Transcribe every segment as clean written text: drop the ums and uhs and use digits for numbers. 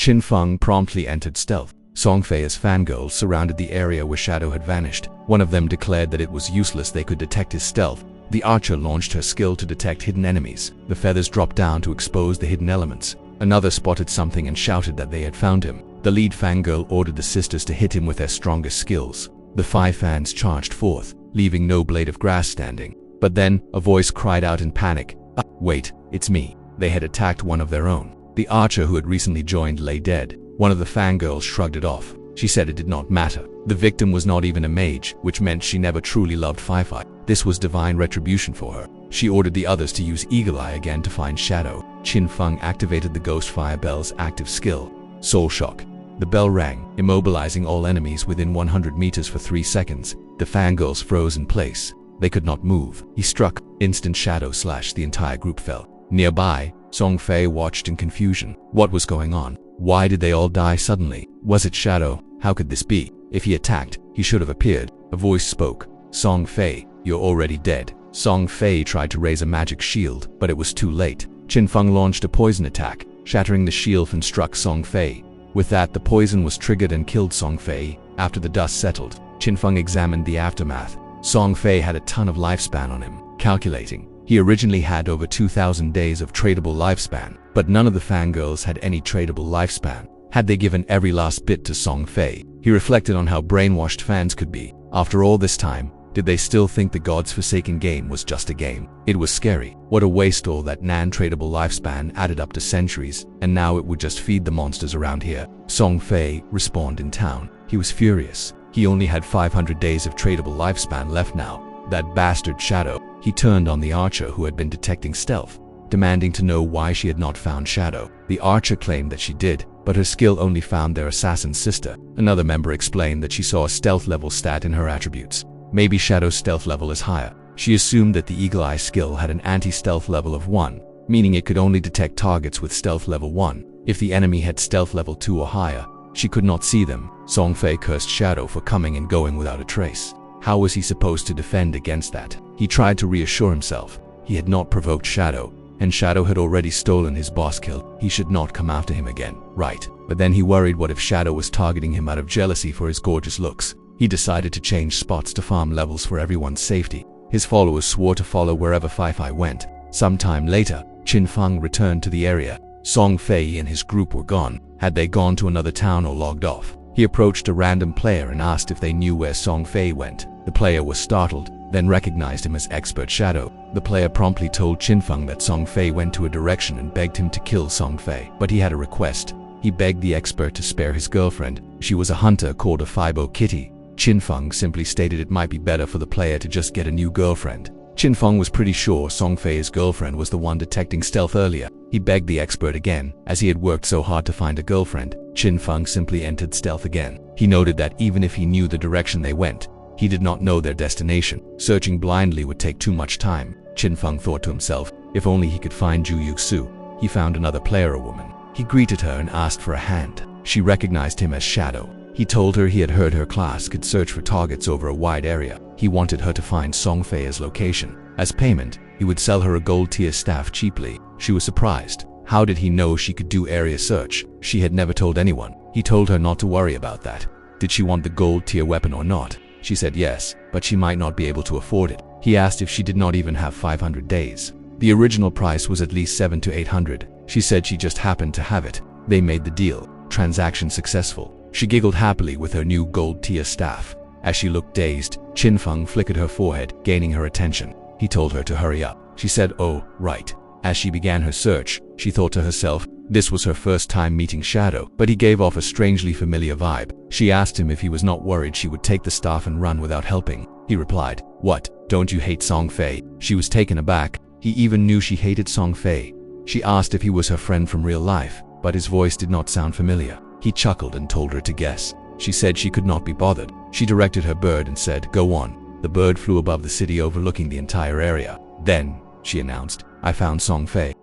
Qin Feng promptly entered stealth. Song Fei as fangirls surrounded the area where Shadow had vanished. One of them declared that it was useless, they could detect his stealth. The archer launched her skill to detect hidden enemies. The feathers dropped down to expose the hidden elements. Another spotted something and shouted that they had found him. The lead fangirl ordered the sisters to hit him with their strongest skills. The 5 fans charged forth, leaving no blade of grass standing. But then, a voice cried out in panic, "Wait, it's me." They had attacked one of their own. The archer who had recently joined lay dead. One of the fangirls shrugged it off. She said it did not matter. The victim was not even a mage, which meant she never truly loved Fei. This was divine retribution for her. She ordered the others to use Eagle Eye again to find Shadow. Qin Feng activated the Ghost Fire Bell's active skill, Soul Shock. The bell rang, immobilizing all enemies within 100 meters for 3 seconds. The fangirls froze in place. They could not move. He struck. Instant shadow slash. The entire group fell. Nearby, Song Fei watched in confusion. What was going on? Why did they all die suddenly? Was it Shadow? How could this be? If he attacked, he should have appeared. A voice spoke. "Song Fei, you're already dead." Song Fei tried to raise a magic shield, but it was too late. Qin Feng launched a poison attack, shattering the shield and struck Song Fei. With that, the poison was triggered and killed Song Fei. After the dust settled, Qin Feng examined the aftermath. Song Fei had a ton of lifespan on him. Calculating, he originally had over 2,000 days of tradable lifespan, but none of the fangirls had any tradable lifespan. Had they given every last bit to Song Fei? He reflected on how brainwashed fans could be. After all this time, did they still think the God's Forsaken game was just a game? It was scary. What a waste. All that non-tradable lifespan added up to centuries, and now it would just feed the monsters around here. Song Fei respawned in town. He was furious. He only had 500 days of tradable lifespan left now. That bastard Shadow. He turned on the archer who had been detecting stealth, demanding to know why she had not found Shadow. The archer claimed that she did, but her skill only found their assassin's sister. Another member explained that she saw a stealth level stat in her attributes. Maybe Shadow's stealth level is higher. She assumed that the Eagle Eye skill had an anti-stealth level of 1, meaning it could only detect targets with stealth level 1. If the enemy had stealth level 2 or higher, she could not see them. Song Fei cursed Shadow for coming and going without a trace. How was he supposed to defend against that? He tried to reassure himself. He had not provoked Shadow, and Shadow had already stolen his boss kill. He should not come after him again, right? But then he worried, what if Shadow was targeting him out of jealousy for his gorgeous looks? He decided to change spots to farm levels for everyone's safety. His followers swore to follow wherever Fei went. Sometime later, Qin Feng returned to the area. Song Fei and his group were gone. Had they gone to another town or logged off? He approached a random player and asked if they knew where Song Fei went. The player was startled, then recognized him as Expert Shadow. The player promptly told Qin Feng that Song Fei went to a direction and begged him to kill Song Fei. But he had a request. He begged the expert to spare his girlfriend. She was a hunter called a Fibo Kitty. Qin Feng simply stated it might be better for the player to just get a new girlfriend. Qin Feng was pretty sure Song Fei's girlfriend was the one detecting stealth earlier. He begged the expert again, as he had worked so hard to find a girlfriend. Qin Feng simply entered stealth again. He noted that even if he knew the direction they went, he did not know their destination. Searching blindly would take too much time. Qin Feng thought to himself, if only he could find Zhu Yuxu. He found another player, a woman. He greeted her and asked for a hand. She recognized him as Shadow. He told her he had heard her class could search for targets over a wide area. He wanted her to find Song Fei's location. As payment, he would sell her a gold tier staff cheaply. She was surprised. How did he know she could do area search? She had never told anyone. He told her not to worry about that. Did she want the gold tier weapon or not? She said yes, but she might not be able to afford it. He asked if she did not even have 500 days. The original price was at least 700 to 800. She said she just happened to have it. They made the deal. Transaction successful. She giggled happily with her new gold tier staff. As she looked dazed, Qin Feng flickered her forehead, gaining her attention. He told her to hurry up. She said, "Oh, right." As she began her search, she thought to herself, this was her first time meeting Shadow, but he gave off a strangely familiar vibe. She asked him if he was not worried she would take the staff and run without helping. He replied, "What, don't you hate Song Fei?" She was taken aback. He even knew she hated Song Fei. She asked if he was her friend from real life, but his voice did not sound familiar. He chuckled and told her to guess. She said she could not be bothered. She directed her bird and said, "Go on." The bird flew above the city, overlooking the entire area. Then, she announced, "I found Song Fei."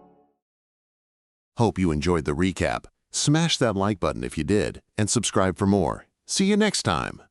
Hope you enjoyed the recap. Smash that like button if you did, and subscribe for more. See you next time.